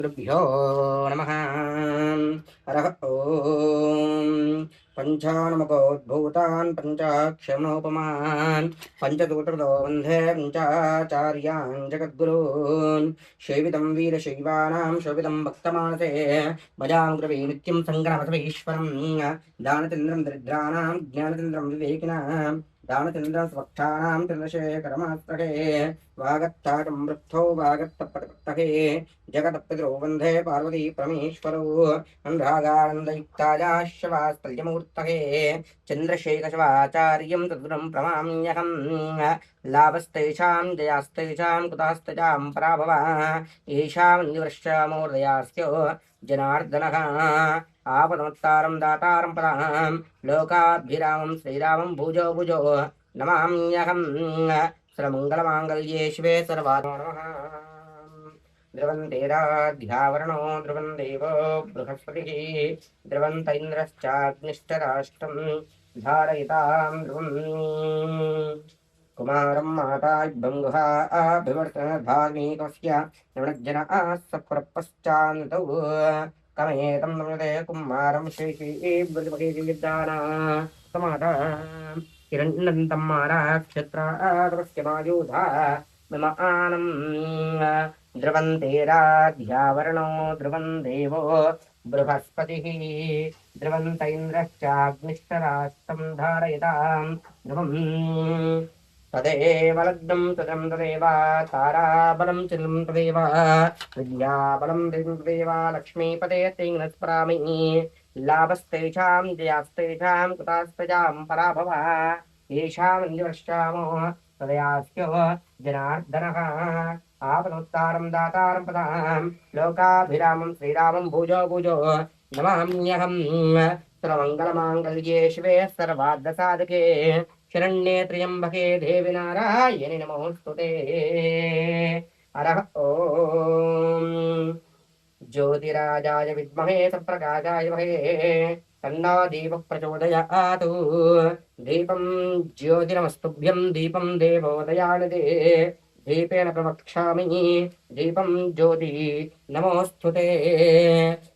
गुरुभ्यो नमः। हरः ॐ। पञ्चानमकोद्भूतान् पञ्चाक्षमोपमान् पञ्चदूतकृतो वन्दे पञ्चाचार्यान् जगद्गुरून् सेवितं वीरशैवानां शोभितं भक्तमानसे भजां गुरवे नित्यं सङ्ग्रामसमीश्वरं दानचन्द्रं दरिद्राणां ज्ञानचन्द्रं विवेकिनां दानचन्द्रं स्वक्षाणां चन्द्रशेखरमात्रके वागत्ताटं वृद्धौ वागत्तपटपट्टके जगदप्पितरो वन्दे पार्वती परमेश्वरो अनुरागानन्दयुक्तायाश्वास्तल्यमूर्तये चन्द्रशेखरशिवाचार्यं तद्गुरुं प्रणमाम्यहम् लाभस्तेषां जयास्तेषां कुतास्तेषां पराभवा येषामन्निवृश्चामोदयास्यो जनार्दनः आपदमत्तारं दातारं पदां लोकाभिरामं श्रीरामं भुजो भुजो नमाम्यहम् सर्वमङ्गलमाङ्गल्ये शिवे सर्वात्मनः ध्रुवन्तेराध्यावरणो ध्रुवं देवो बृहस्पतिः ध्रुवन्त इन्द्रश्चाग्निष्टराष्ट्रं धारयितां ध्रुवम् कुमारं माताभ्यङ्गुहा अभिवर्तनधार्मिकस्य नवनज्जनाः सप्रपश्चान्तौ कमयेतं नमते कुमारं श्रीश्रीबृहस्पतिर्विद्याना समादा हिरण्यन्तं माराक्षत्रादृश्य मायूधा मम आनं ध्रुवन्तेराध्यावरणो ध्रुवं देवो बृहस्पतिः ध्रुवन्त इन्द्रश्चाग्निष्टराष्ट्रं धारयतां ध्रुवम् तदेव लग्नं तदं तदेव ताराबलं चिन्नं तदेव विद्याबलं तदेव लक्ष्मीपदे तेन स्मरामि लाभस्तेषां जयास्तेषां कुतास्तेषां पराभवा येषामन्यवर्षामो तदयास्यो जनार्दनः आपदोत्तारं दातारं पदां लोकाभिरामं श्रीरामं भुजो भुजो नमाम्यहम् सर्वमङ्गलमाङ्गल्ये शिवे सर्वार्धसाधके शरण्ये त्र्यम्बके देवि नारायणि नमोऽस्तुते। हरः ॐ। ज्योतिराजाय विद्महे सप्रकाशाय धीमहि तन्नो दीपः प्रचोदयात्। दीपं ज्योतिरमस्तुभ्यं दीपं देवोदयानिधे दीपेन प्रवक्ष्यामि दीपं ज्योति नमोऽस्तुते।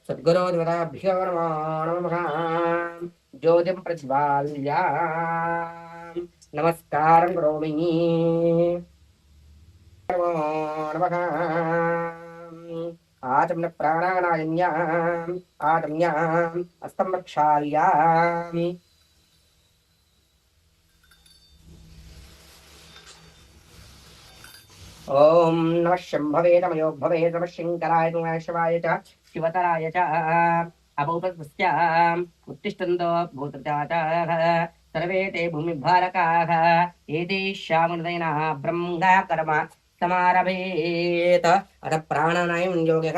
सद्गुरोदेवताभ्यो नमो नमः। ज्योतिं प्रज्वाल्य नमस्कारं करोमि। नमो नमः। आचम्य प्राणानायन्याम् आचम्याम् अस्तं प्रक्षाल्यामि। ओम नमः शंभवे नमयो भवे नमः शंकराय नमः शिवाय च शिवतराय च अभूतस्याम् उत्तिष्ठन्तो भूतजाताः सर्वे ते भूमिभारकाः एतेषामुदयनः ब्रह्मा कर्म समारभेत। अथ प्राणानायं योगः।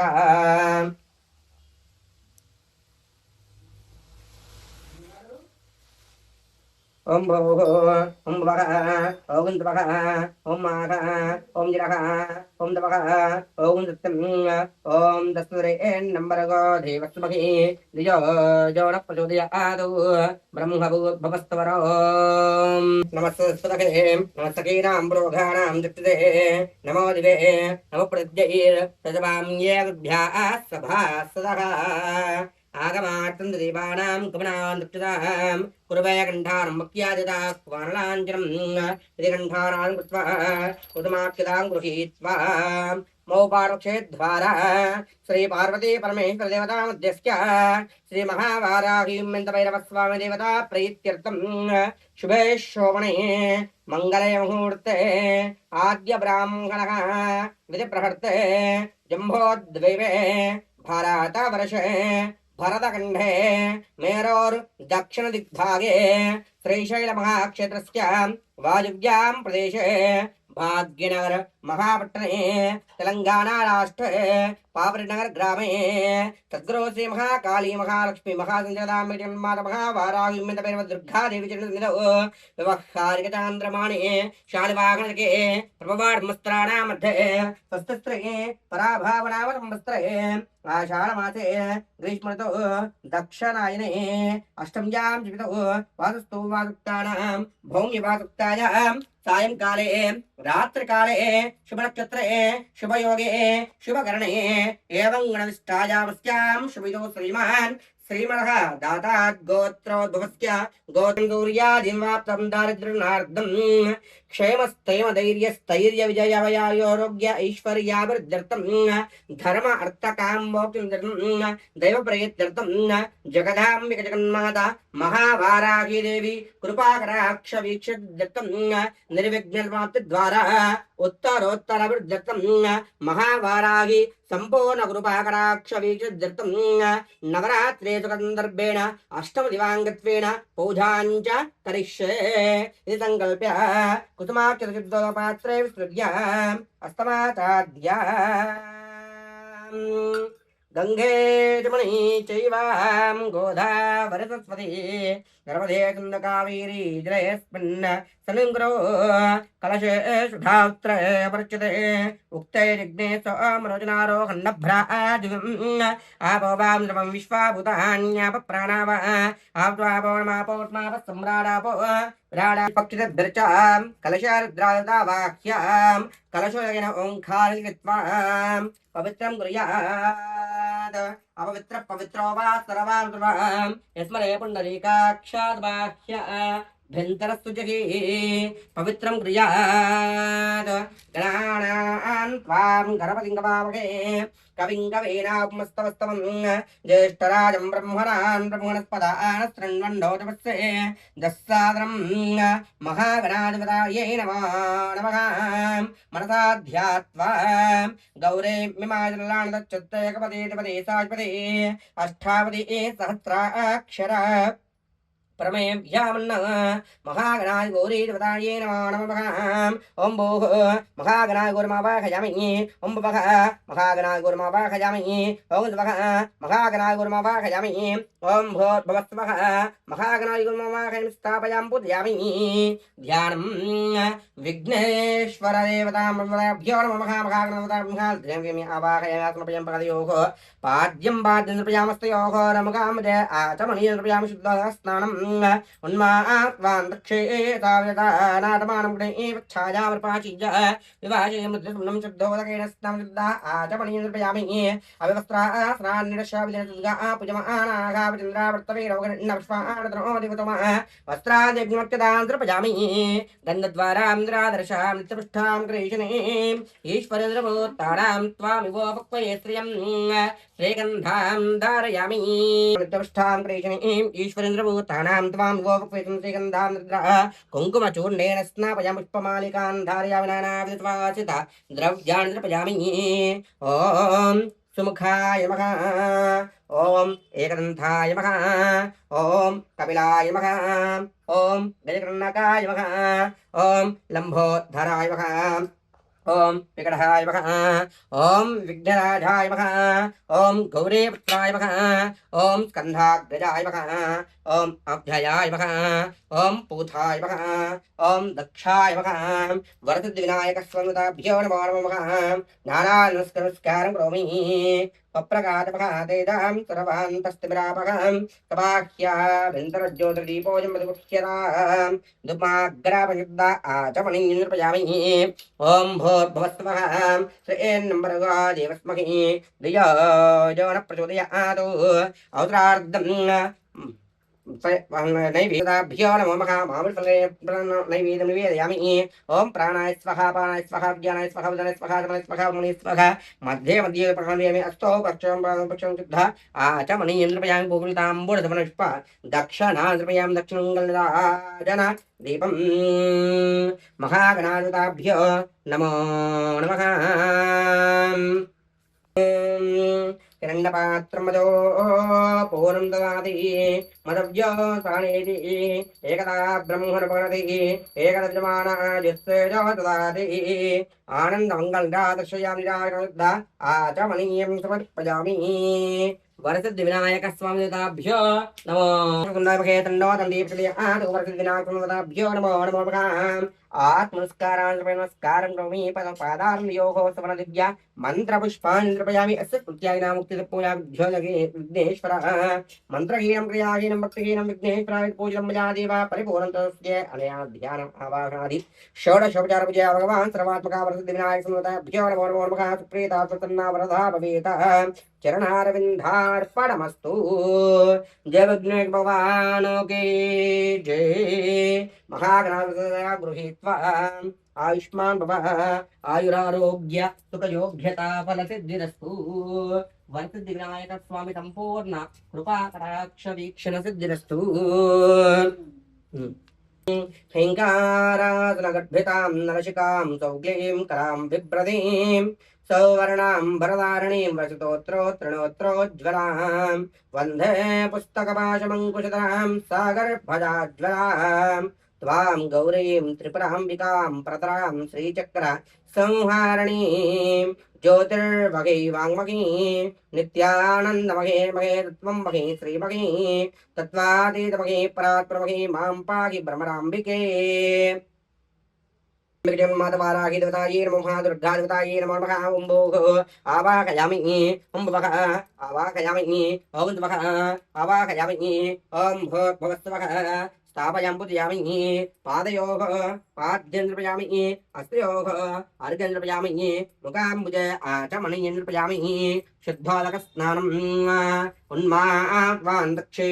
ओम भोः ओम भवः ओम तपः ओम माघः ओम जिरः ओम तपः ओम सत्यम् ओम दस्वरेन्नम्बरगो देवस्तुमहि द्विजो जो न प्रचोदयात् ब्रह्मभूद्भवस्तवरो नमस्ते नमस्तकीनां पुरोधानां दक्षिणे नमो दिवे नमो प्रत्यैर्तजवाम्येभ्यः सभा सदः आगमार्थं देवानां गमनान् दक्षिणां कुर्वय कण्ठानं मक्यादिता क्वारणाञ्जनं यदि कण्ठानां कृत्वा कुतुमाख्यतां गृहीत्वा मौपारक्षेद्वारा श्रीपार्वती परमेश्वरदेवता मध्यस्य श्रीमहावाराहीमन्तभैरवस्वामी देवता प्रीत्यर्थं शुभे शोभने मङ्गले मुहूर्ते आद्य ब्राह्मणः विधिप्रहर्ते जम्भोद्वैवे भारतवर्षे भरतखण्डे मेरोर् दक्षिण दिग्भागे श्रीशैलमहाक्षेत्रस्य वायुव्यां प्रदेशे भाग्यनगर महापट्टने तेलंगाना राष्ट्रे पापरिनगर ग्रामे सद्गुरो श्री महाकाली महालक्ष्मी महासंजदामाता महावाराहिमन्तभैरव दुर्गा देवी चरणसन्निधौ व्यवहारिक चान्द्रमाणे शालिवाहनके प्रभवाढमस्त्राणां मध्ये स्वस्तिस्त्रे पराभावनाम संवत्सरे आषाढमासे ग्रीष्मऋतौ दक्षिणायने अष्टम्यां जीवितौ वासस्तु वासुक्तानां भौम्यवासुक्तायां सायंकाले रात्रिकाले शुभनक्षत्रे शुभयोगे शुभकरणे एवं गणनिष्ठायामस्यां शुभितो श्रीमान् श्रीमणः दाता गोत्रोद्भवस्य गोत्रं दारिद्र्यनार्दं क्षेमस्थैर्य धैर्यस्थैर्य विजयवयायोरोग्य ऐश्वर्याभिवृद्ध्यर्थं धर्म अर्थकाम मोक्षं दैवप्रेत्यर्थं जगदाम्बिका जगन्माता महावाराही देवी कृपाकटाक्ष वीक्षित्यर्थं निर्विघ्नप्राप्तिद्वारा उत्तरोत्तराभिवृद्ध्यर्थं महावाराही संपूर्ण कृपाकटाक्ष वीक्षित्यर्थं नवरात्रेषु संदर्भेण अष्टमदिवाङ्गत्वेन पूजाञ्च करिष्ये इति संकल्प्य कुसुमाक्षरशुद्धपात्रे विसृज्याम् अस्तमाचाद्याम् गंगे जमुनी चैवां गोदावरी सरस्वती नर्मदे कावेरी जलेऽस्मिन् सलिङ्गरो कलशेषु धात्रे वर्च्यते उक्ते यज्ञे सोमरोचनारोहन्नभ्राजिम् आपो वां द्रवं विश्वाभूतान्यापप्राणाव आप्त्वापोर्मापोर्मापः सम्राडापो विराडा पक्षितभिर्चां कलशारुद्रादावाह्यां कलशोदकेन ओङ्कारलिखित्वां पवित्रं कुर्यात् अपवित्र पवित्रो वा सर्वान् सर्वान् यस्मरे पुण्डरीकाक्षात् बाह्य भ्यन्तरस्तुजहि पवित्रं कुर्यात् गणानां त्वां गणपतिं गवामहे कविं कवीनापुमस्तवस्तवं ज्येष्ठराजं ब्रह्मणान् ब्रह्मणस्पदान् शृण्वन्नोतपस्ये दस्सादरं महागणाधिपतये नमो नमः मनसा ध्यात्वा गौरेम्यमाजलान् दच्चत्तैकपदेपदे साधिपदे अष्टापदे सहस्राक्षर परमेभ्यामन्न महागणाय गौरी देवताये नमो नमः ओम भोः महागणाय गौरमावाहयामि ओम भवः महागणाय गौरमावाहयामि ओम स्वः महागणाय गौरमावाहयामि ओम भूर्भुवस्वः महागणाय गौरमावाहयामि स्थापयामि पूजयामि ध्यानं विघ्नेश्वर देवताभ्यो नमः महागणपतिभ्यो आवाहयामि समर्पयामि पादयोः पाद्यं पाद्यं समर्पयामस्तयोः नमकामदे आचमनीयं समर्पयामि शुद्धस्नानं उन्मात्वान् दक्षेताविदानाटमानं गणेवच्छायावर्पाचीय विवाहे मुद्रसुम्नं शुद्धोदकेन स्नानं शुद्धा आचमनीयं समर्पयामि अव्यवस्त्रास्नान्निरशाविदुर्गा पूजमानागावचन्द्रावर्तवीरवगन्नपुष्पाणतनोदिवतमः वस्त्राद्यग्निमत्यदां समर्पयामि गन्धद्वारां निरादर्शां नित्यपुष्टां क्रेशनीम् ईश्वरेन्द्रभूतानां त्वामिवोपक्वये श्रियं श्रीगन्धां धारयामि नित्यपुष्टां क्रेशनीम् ईश्वरेन्द्रभूतानां त्वामिवोपक्वयं श्रीगन्धां कुङ्कुमचूर्णेन स्नापयामि पुष्पमालिकान् धारयामि नानाविधवासित द्रव्याणि समर्पयामि ॐ सुमुखाय नमः ओम एकदन्ताय नमः ओम कपिलाय नमः ओम गजकर्णकाय नमः ओम लंबोधराय नमः ओम विकटहाय नमः ओम विघ्नराजाय नमः ओम गौरीपुत्राय नमः ओम स्कन्धाग्रजाय नमः ओम अभ्ययाय नमः ओम पूथाय नमः ओम दक्षाय नमः वरसिद्धिविनायकस्वामिताभ्यो नमो नमः नानानमस्कारं करोमि पप्रकाशपकादेदां सर्वान्तस्तिमिरापकं कबाह्याभ्यन्तरज्योतिर्दीपोऽयं मधुमुख्यतां धूमाग्रापयुद्धा आचमनीं निर्पयामि ॐ भूर्भुवस्वः श्रीन्नम्बरगा देवस्महि धियो यो न प्रचोदयात् औत्रार्धं नैवेदाभ्यो नमो नमः नैवेद्यं निवेदयामि ओम प्राणाय स्वाहा पानाय स्वाहा ज्ञानाय स्वाहा उदनाय स्वाहा समनाय स्वाहा मुनिः स्वाहा मध्ये मध्ये प्रणामयामि अस्तौ पक्षं शुद्धा आचमनीयं नृपयामि पूगुलिताम्बूलधवनपुष्प दक्षिणा नृपयामि दक्षिणङ्गलराजन दीपं महागणाधिपताभ्यो नमो नमः हिरण्यपात्रमदो पूर्णं ददाति मदव्यो साणेति एकदा ब्रह्मणपगणति एकदा जमानाजस्य ददाति आनन्दमङ्गलदा दर्शयामि निराकरुद्धा आचमनीयं समर्पयामि वरसिद्धिविनायकस्वामिदेवताभ्यो नमो तन्नो तन्दीपदे वरसिद्धिविनायकस्वामिदेवताभ्यो नमो नमो नमः आत्मनस्कारान् नमस्कारं करोमि पादारवियोगो समनदिव्या मन्त्रपुष्पाणि समर्पयामि अस्य स्तुत्याय मुक्तिपूजा विघ्नेश्वर मन्त्रहीनं क्रियाहीनं भक्तिहीनं विघ्नेश्वराय पूजनं मया देव परिपूर्णं तस्य अनया ध्यानम् आवाहनादि षोडशोपचारपूजया भगवान् सर्वात्मका वरदविनायक समन्वतः भुजवरमोर्मखः सुप्रीता प्रसन्ना वरदा भवेत् चरणारविन्दार्पणमस्तु जय विघ्नेश भगवान के जय महागणाधिपतया गृहीत्वा आयुष्मान भव आयुरारोग्य सुखयोग्यता फलसिद्धिरस्तु वरसिद्धिविनायक स्वामी संपूर्ण कृपा कटाक्ष वीक्षण सिद्धिरस्तु हिंकारासनगद्भितां नरशिकां सौक्लीं करां बिभ्रतीं सौवर्णां भरदारणीं वसतोत्रोत्तृणोत्रोज्ज्वलां वन्दे पुस्तकपाशमङ्कुशधरां सागरभजाज्वलां त्वां गौरीं त्रिपुराम्बिकां प्रतरां श्रीचक्र संहारणीं ज्योतिर्वगे वाङ्मगी नित्यानन्दमगे मगे तत्त्वं मगे श्रीमगे तत्त्वातीतमगे परात्परमगे मां पाहि भ्रमराम्बिके मातवाराहि देवतायै नमो महादुर्गा देवतायै नमो नमः ॐ भोः आवाहयामि ॐ भवः आवाहयामि ॐ भवः आवाहयामि ॐ भवस्वः स्थापयामि पूजयामि पादयोः पाद्यं नृपयामि हस्तयोः अर्घ्यं नृपयामि मुखाम्बुज आचमनीयं नृपयामि शुद्धोदकस्नानम् उन्मात्वान् दक्षे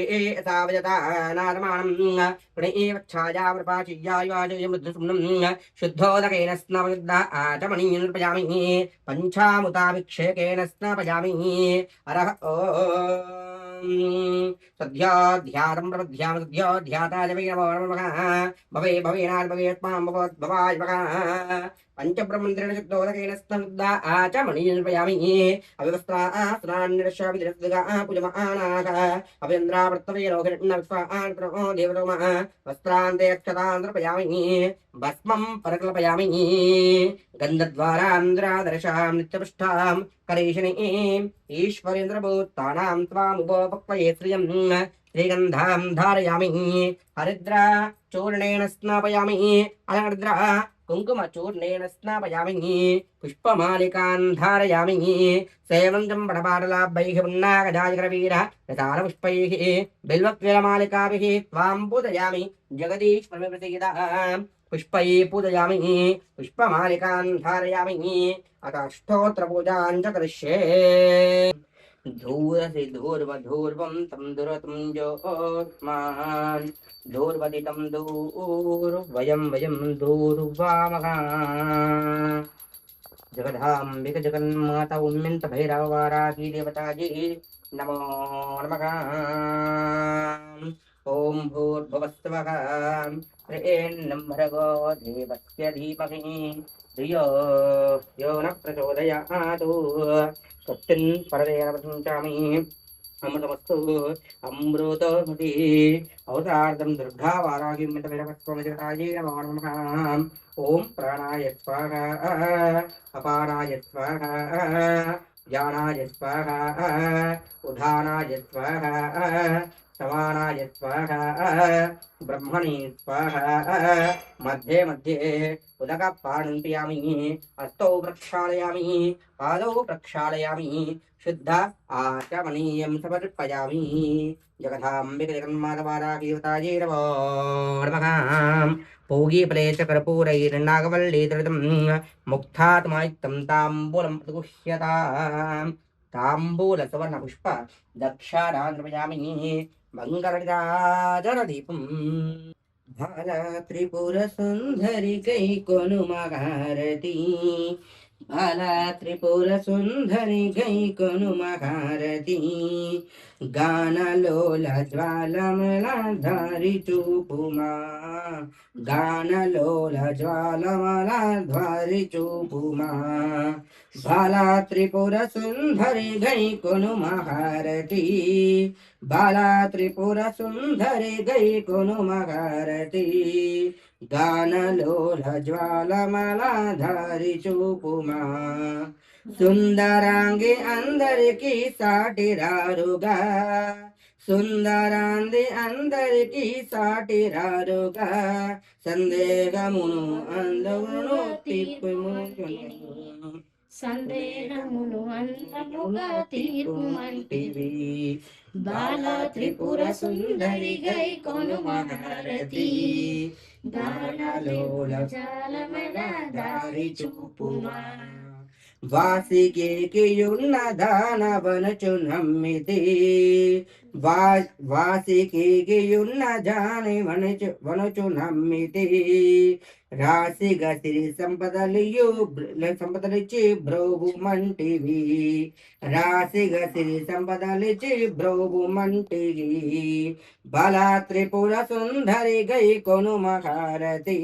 सावजता नादमानं गणेवच्छायावृपाचियायुवाजयमृद्धसुम्नं शुद्धोदकेन स्नापयुद्ध आचमनीयं नृपयामि पञ्चामुताभिक्षेकेन स्नापयामि अरः सद्योध्यातं प्रबध्यामि सद्योध्याताय वै नमो नमः भवे भवेनात् भवेत्मां भवद्भवाय भवः पंचब्रह्मन्द्रेण शुद्धोदकेन स्नापयुद्ध आचमनीयं नृपयामि अव्यवस्त्रास्नान्निरश्याभिधिरस्दिगा पूजमानाः अभ्यन्द्रावर्तवेनो हिरण्यविश्वान्प्रणो देवतोमः वस्त्रान्ते अक्षतान् नृपयामि भस्मं परकल्पयामि गन्धद्वारान्द्रादर्शां नित्यपुष्टां करेशनीम् ईश्वरेन्द्रभूतानां त्वामुपपक्वये श्रियं श्रीगन्धां धारयामि हरिद्रा चूर्णेन स्नापयामि अलर्द्रा कुङ्कुमचूर्णेन स्नापयामि पुष्पमालिकान् धारयामि सेवन्तं पटपाटलाभैः पुन्नागजाजकरवीरः रसालपुष्पैः बिल्वक्विलमालिकाभिः त्वां पूजयामि जगदीश्वरप्रसीदः पुष्पैः पूजयामि पुष्पमालिकान् धारयामि अथ अष्टोत्तरपूजां च करिष्ये धूरसि धूर्वधूर्वं तं दुरतं ज्योत्स्मान् धूर्वदितं दूर्वयं वयं दूर्वामः जगदाम्बिक जगन्माता उन्मिन्त भैरववाराही देवताजी नमो नमः ॐ भूर्भुवस्सवः प्रेन्नं भर्गो देवस्य धीमहि धियो यो न प्रचोदयात् स्वस्तिन् परदेन प्रशंसामि अमृतमस्तु अमृतमति अवतार्दं दुर्गा वाराहिं मितविरवस्वमजगतायै नमो नमः ॐ प्राणाय स्वाहा अपानाय स्वाहा ज्ञानाय स्वाहा उदानाय स्वाहा समानाय स्वाहा ब्रह्मणे स्वाहा मध्ये मध्ये उदकपानं पियामि हस्तौ प्रक्षालयामि पादौ प्रक्षालयामि शुद्ध आचमनीयं समर्पयामि जगदाम्बिक जगन्मातवाराही देवतायै नमो नमः पूगीफले च कर्पूरैर्नागवल्लीधृतं मुक्तात्मायुक्तं ताम्बूलं प्रतिगुह्यताम् ताम्बूलसुवर्णपुष्प दक्षाणां नृपयामि मङ्गलराजनदीपम् बाला त्रिपुरसुन्दरि गैकोनुमहारती बाला त्रिपुरसुन्दरि गैकोनुमहारती गानलोला ज्वालमलाधारि चूपुमा गानलोला ज्वालमलाधारि चूपुमा बाला त्रिपुरसुन्दरि गैकोनुमहारती बाला त्रिपुरसुन्दरि गैकोनुमहारती गानलोला ज्वालमलाधारि चूपुमा సుందరాంగి అందరికి సాటిరారుగా సుందరాంది అందరికి సాటిరారుగా సందేహమును అందమును తీర్పుము సందేహమును అందముగా తీర్పుమంటివి బాల త్రిపుర సుందరి గై కొను మహారతి గానలోల జాలమల దారి చూపుమా వాసికేయున్న దానవనుచు నమ్మితి వాసికేయున్న జాని వనుచు నమ్మితి రాశిగా సిరి సంపదలిచ్చి బ్రోవు మంటివి రాశిగా సిరి సంపదలిచ్చి బ్రోవు మంటివి బలా త్రిపుర సుందరి గై కొను మహారతి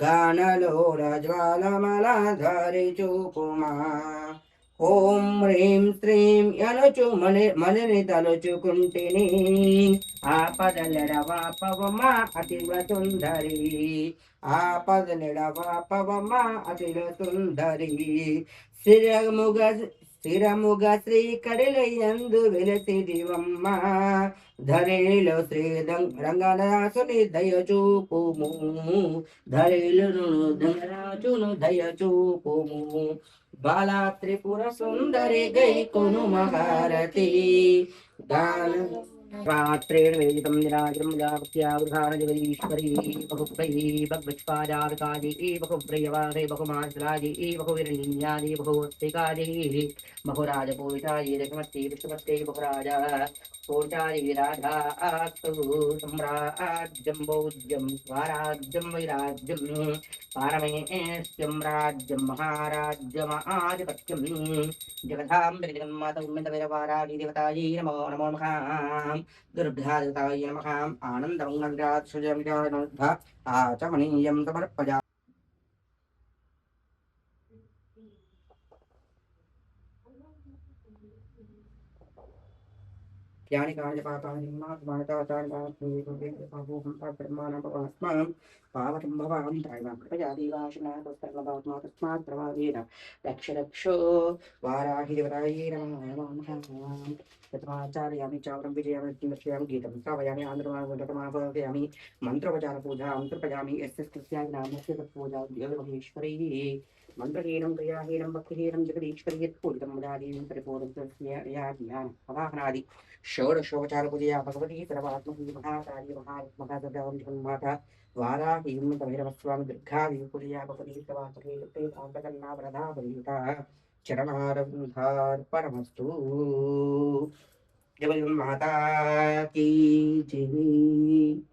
గానలోల జ్వాలమలాధారి చూపుమా ఓం హ్రీం శ్రీం యనుచు మలిని తలుచుకుంటిని ఆపదలెడవాపవమ అతివ సుందరి ఆపదలెడవాపవమ అతివ సుందరి స్థిరముగ శ్రీ కడిలయందు వెలసిదివమ్మ ధరేలో శ్రీ రంగనాథుని దయచూపుము ధరేలును రంగనాథును దయచూపుము బాలా త్రిపుర సుందరి గై కొను మహారతి దాన రాత్రేణ వేదితం నిరాజనం జాపత్యావృధాన జగదీశ్వరీ బహుప్రయీ భగవత్పాదావకాది బహుప్రియవాదే బహుమాశ్రాది బహువిరణ్యాది బహువస్తికాది బహురాజపూరితాది దశమత్తి విష్ణుమత్తే బహురాజా పూరితాది విరాజా ఆస్తు సమ్రాజ్యం భోజ్యం స్వరాజ్యం వైరాజ్యం పారమేశ్యం రాజ్యం మహారాజ్యం ఆధిపత్యం జగదాంబరి జగన్మాత ఉమ్మితవైరవారాది దేవతాయై నమో నమో నమః दुर्भ्यादिताय नमः आनन्दमङ्गलराजसुजमिताय नमः आचमनीयं समर्पया यानि कानि पापानि मानताचार्यात्मैकं पावतं भवां त्रैवं कृपया देवाशनातस्तर्वभावत्मा तस्मात् प्रभावेन रक्ष रक्षो वाराहि देवतायै नमः यत्माचार्यामि चावरं विजयामि किमर्चयामि गीतं श्रावयामि आन्द्रमागतमापयामि मन्त्रोपचारपूजां तर्पयामि यस्य तस्याय नामस्य तत्पूजा देवमहेश्वरैः मन्त्रहीनं क्रियाहीनं भक्तिहीनं जगदीश्वरी यत्पूरितं मदादीनं परिपूर्णं तस्य ध्यानम् अवाहनादि षोडशोपचारपूजया भगवती सर्वात्मकी महाकाली महात्मका जगन्माता वाराहीं भैरवस्वामी दुर्गादेवीपूजया भगवती सर्वात्मकी ते कान्तकन्ना वरदा परियुता चरणारविन्दार्पणमस्तु जय माता की जय।